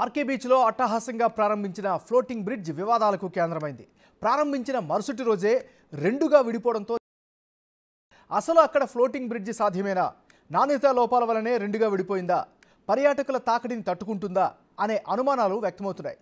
RK బీచ్లో అట్టహాసంగా ప్రారంభించిన ఫ్లోటింగ్ బ్రిడ్జ్ వివాదాలకు కేంద్రమైంది. ప్రారంభించిన మరుసటి రోజే రెండుగా విడిపోవడంతో అసలు అక్కడ ఫ్లోటింగ్ బ్రిడ్జ్ సాధ్యమేనా, నాణ్యతా లోపాల వల్లనే రెండుగా విడిపోయిందా, పర్యాటకుల తాకిడిని తట్టుకుంటుందా అనే అనుమానాలు వ్యక్తమవుతున్నాయి.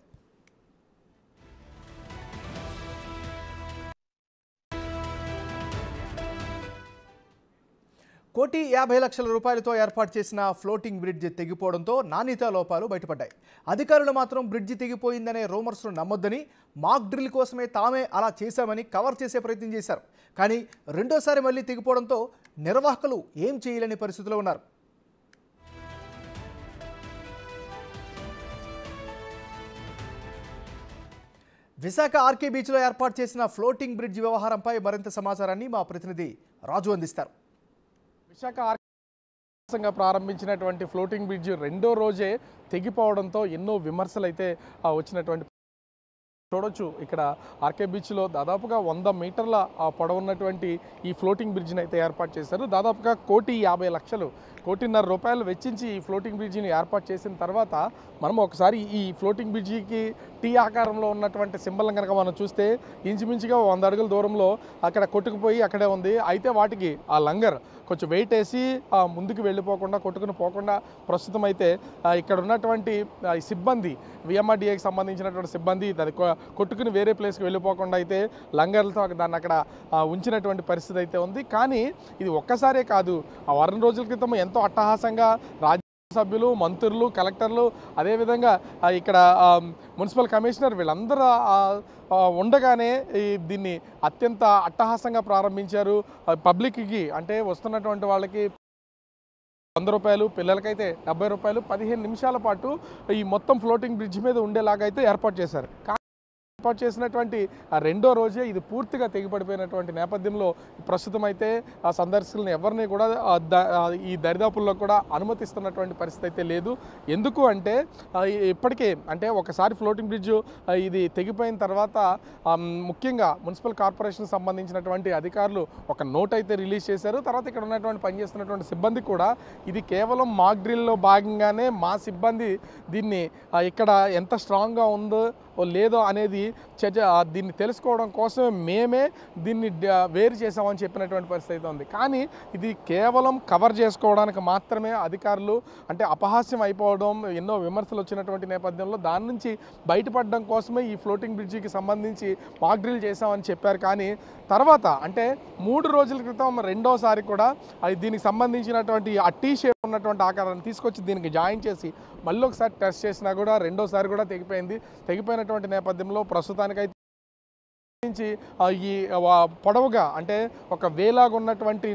₹1,50,00,000 ఏర్పాటు చేసిన ఫ్లోటింగ్ బ్రిడ్జ్ తెగిపోవడంతో నాణ్యతా లోపాలు బయటపడ్డాయి. అధికారులు మాత్రం బ్రిడ్జ్ తెగిపోయిందనే రూమర్స్ను నమ్మొద్దని, మాక్ డ్రిల్ కోసమే తామే అలా చేశామని కవర్ చేసే ప్రయత్నం చేశారు. కానీ రెండోసారి మళ్ళీ తెగిపోవడంతో నిర్వాహకులు ఏం చేయలేని పరిస్థితిలో ఉన్నారు. విశాఖ ఆర్కే బీచ్లో ఏర్పాటు చేసిన ఫ్లోటింగ్ బ్రిడ్జ్ వ్యవహారంపై మరింత సమాచారాన్ని మా ప్రతినిధి రాజు అందిస్తారు. విశాఖ ఆర్కే ప్రారంభించినటువంటి ఫ్లోటింగ్ బ్రిడ్జ్ రెండో రోజే తెగిపోవడంతో ఎన్నో విమర్శలు అయితే వచ్చినటువంటి చూడొచ్చు. ఇక్కడ ఆర్కే బీచ్లో దాదాపుగా 100 మీటర్ల పొడవున్నటువంటి ఈ ఫ్లోటింగ్ బ్రిడ్జ్ని అయితే ఏర్పాటు చేశారు. దాదాపుగా ₹1,50,00,000 ₹1,50,00,000 రూపాయలు వెచ్చించి ఈ ఫ్లోటింగ్ బ్రిడ్జిని ఏర్పాటు చేసిన తర్వాత మనం ఒకసారి ఈ ఫ్లోటింగ్ బ్రిడ్జికి టీ ఆకారంలో ఉన్నటువంటి సింబల్ కనుక మనం చూస్తే ఇంచుమించుగా 100 అడుగుల దూరంలో అక్కడ కొట్టుకుపోయి అక్కడే ఉంది. అయితే వాటికి ఆ లంగర్ కొంచెం వెయిట్ వేసి ముందుకు వెళ్ళిపోకుండా కొట్టుకుని పోకుండా ప్రస్తుతం అయితే ఇక్కడ ఉన్నటువంటి సిబ్బంది విఎంఆర్డీఏకి సంబంధించినటువంటి సిబ్బంది అది కొట్టుకుని వేరే ప్లేస్కి వెళ్ళిపోకుండా అయితే లంగర్లతో దాన్ని అక్కడ ఉంచినటువంటి పరిస్థితి అయితే ఉంది. కానీ ఇది ఒక్కసారే కాదు, ఆ వారం రోజుల క్రితం ఎంతో అట్టహాసంగా సభ్యులు, మంత్రులు, కలెక్టర్లు, అదేవిధంగా ఇక్కడ మున్సిపల్ కమిషనర్ వీళ్ళందరూ ఉండగానే దీన్ని అత్యంత అట్టహాసంగా ప్రారంభించారు. పబ్లిక్కి అంటే వస్తున్నటువంటి వాళ్ళకి ₹100, పిల్లలకైతే ₹70, 15 నిమిషాల పాటు ఈ మొత్తం ఫ్లోటింగ్ బ్రిడ్జ్ మీద ఉండేలాగా అయితే ఏర్పాటు చేశారు. ఏర్పాటు చేసినటువంటి రెండో రోజే ఇది పూర్తిగా తెగిపడిపోయినటువంటి నేపథ్యంలో ప్రస్తుతం అయితే ఆ సందర్శకులను ఎవరిని కూడా ఈ దరిదాపుల్లో కూడా అనుమతిస్తున్నటువంటి పరిస్థితి అయితే లేదు. ఎందుకు అంటే ఇప్పటికే అంటే ఒకసారి ఫ్లోటింగ్ బ్రిడ్జ్ ఇది తెగిపోయిన తర్వాత ముఖ్యంగా మున్సిపల్ కార్పొరేషన్ సంబంధించినటువంటి అధికారులు ఒక నోట్ అయితే రిలీజ్ చేశారు. తర్వాత ఇక్కడ ఉన్నటువంటి పనిచేస్తున్నటువంటి సిబ్బంది కూడా ఇది కేవలం మాక్ డ్రిల్లో భాగంగానే మా సిబ్బంది దీన్ని ఇక్కడ ఎంత స్ట్రాంగ్గా ఉందో లేదో అనేది దీన్ని తెలుసుకోవడం కోసమే మేమే దీన్ని వేరు చేసామని చెప్పినటువంటి పరిస్థితి ఉంది. కానీ ఇది కేవలం కవర్ చేసుకోవడానికి మాత్రమే అధికారులు అంటే అపహాస్యం అయిపోవడం, ఎన్నో విమర్శలు వచ్చినటువంటి నేపథ్యంలో దాని నుంచి బయటపడడం కోసమే ఈ ఫ్లోటింగ్ బ్రిడ్జికి సంబంధించి మాక్ డ్రిల్ చేసామని చెప్పారు. కానీ తర్వాత అంటే 3 రోజుల క్రితం రెండోసారి కూడా దీనికి సంబంధించినటువంటి ఆ టీ షేప్ ఉన్నటువంటి ఆకారాన్ని తీసుకొచ్చి దీనికి జాయిన్ చేసి మళ్ళీ ఒకసారి టెస్ట్ చేసినా కూడా రెండోసారి కూడా తెగిపోయినటువంటి నేపథ్యంలో ప్రస్తుతానికైతే ఈ పొడవుగా అంటే ఒక వేలాగా ఉన్నటువంటి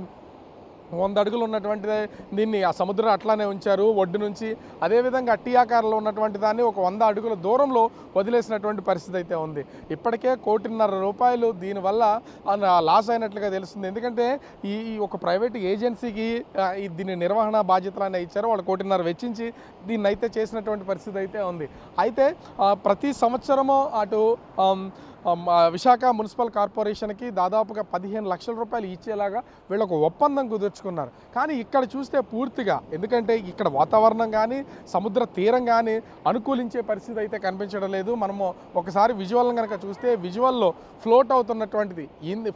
100 అడుగులు ఉన్నటువంటి దీన్ని ఆ సముద్రం అట్లానే ఉంచారు ఒడ్డు నుంచి. అదేవిధంగా టీ ఆకారంలో ఉన్నటువంటి దాన్ని ఒక 100 అడుగుల దూరంలో వదిలేసినటువంటి పరిస్థితి అయితే ఉంది. ఇప్పటికే ₹1,50,00,000 దీనివల్ల లాస్ అయినట్లుగా తెలుస్తుంది. ఎందుకంటే ఈ ఒక ప్రైవేట్ ఏజెన్సీకి దీని నిర్వహణ బాధ్యతలనే ఇచ్చారు. వాళ్ళు ₹1,50,00,000 వెచ్చించి దీన్ని అయితే చేసినటువంటి పరిస్థితి అయితే ఉంది. అయితే ప్రతి సంవత్సరము అటు విశాఖ మున్సిపల్ కార్పొరేషన్కి దాదాపుగా ₹15,00,000 ఇచ్చేలాగా వీళ్ళొక ఒప్పందం కుదుర్చుకున్నారు. కానీ ఇక్కడ చూస్తే పూర్తిగా ఎందుకంటే ఇక్కడ వాతావరణం కానీ సముద్ర తీరం కానీ అనుకూలించే పరిస్థితి అయితే కనిపించడం లేదు. మనము ఒకసారి విజువల్ కనుక చూస్తే విజువల్లో ఫ్లోట్ అవుతున్నటువంటిది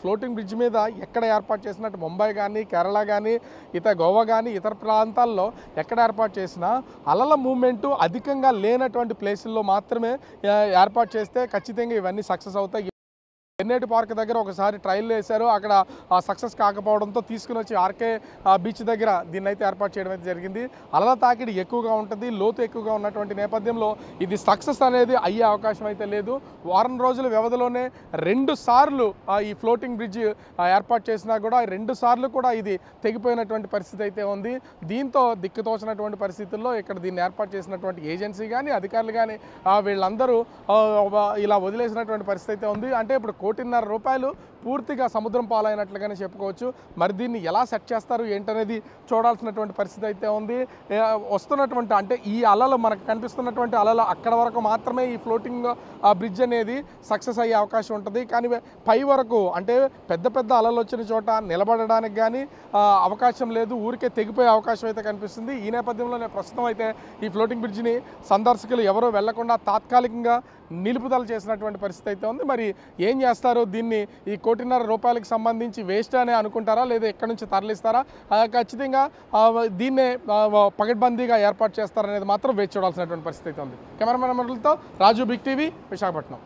ఫ్లోటింగ్ బ్రిడ్జ్ మీద ఎక్కడ ఏర్పాటు చేసినట్టు ముంబై కానీ కేరళ కానీ గోవా కానీ ఇతర ప్రాంతాల్లో ఎక్కడ ఏర్పాటు చేసినా అలల మూమెంటు అధికంగా లేనటువంటి ప్లేసుల్లో మాత్రమే ఏర్పాటు చేస్తే ఖచ్చితంగా ఇవన్నీ సక్సెస్ అవుతాయి. ఎన్నేటి పార్క్ దగ్గర ఒకసారి ట్రయల్ వేశారు, అక్కడ సక్సెస్ కాకపోవడంతో తీసుకుని వచ్చి ఆర్కే బీచ్ దగ్గర దీన్ని అయితే ఏర్పాటు చేయడం అయితే జరిగింది. అలల తాకిడి ఎక్కువగా ఉంటుంది, లోతు ఎక్కువగా ఉన్నటువంటి నేపథ్యంలో ఇది సక్సెస్ అనేది అయ్యే అవకాశం అయితే లేదు. వారం రోజుల వ్యవధిలోనే 2 సార్లు ఈ ఫ్లోటింగ్ బ్రిడ్జ్ ఏర్పాటు చేసినా కూడా 2 సార్లు కూడా ఇది తెగిపోయినటువంటి పరిస్థితి అయితే ఉంది. దీంతో దిక్కుతోచినటువంటి పరిస్థితుల్లో ఇక్కడ దీన్ని ఏర్పాటు చేసినటువంటి ఏజెన్సీ కానీ అధికారులు కానీ వీళ్ళందరూ ఇలా వదిలేసినటువంటి పరిస్థితి అయితే ఉంది. అంటే ఇప్పుడు ₹1,50,00,000 పూర్తిగా సముద్రం పాలైనట్లుగానే చెప్పుకోవచ్చు. మరి దీన్ని ఎలా సెట్ చేస్తారు ఏంటనేది చూడాల్సినటువంటి పరిస్థితి అయితే ఉంది. వస్తున్నటువంటి అంటే ఈ అలలు మనకు కనిపిస్తున్నటువంటి అలలు అక్కడ వరకు మాత్రమే ఈ ఫ్లోటింగ్ బ్రిడ్జ్ అనేది సక్సెస్ అయ్యే అవకాశం ఉంటుంది. కానీ పై వరకు అంటే పెద్ద పెద్ద అలలు వచ్చిన చోట నిలబడడానికి కానీ అవకాశం లేదు, ఊరికే తెగిపోయే అవకాశం అయితే కనిపిస్తుంది. ఈ నేపథ్యంలోనే ప్రస్తుతం అయితే ఈ ఫ్లోటింగ్ బ్రిడ్జిని సందర్శకులు ఎవరో వెళ్లకుండా తాత్కాలికంగా నిలుపుదల చేసినటువంటి పరిస్థితి అయితే ఉంది. మరి ఏం చేస్తారు, దీన్ని ఈ ₹1.5 సంబంధించి వేస్ట్ అనే అనుకుంటారా లేదా ఎక్కడి నుంచి తరలిస్తారా, ఖచ్చితంగా దీన్నే పగడ్బందీగా ఏర్పాటు చేస్తారనేది మాత్రం వేచి చూడాల్సినటువంటి పరిస్థితి అయితే ఉంది. కెమెరామెన్ రాజు, బిగ్ టీవీ, విశాఖపట్నం.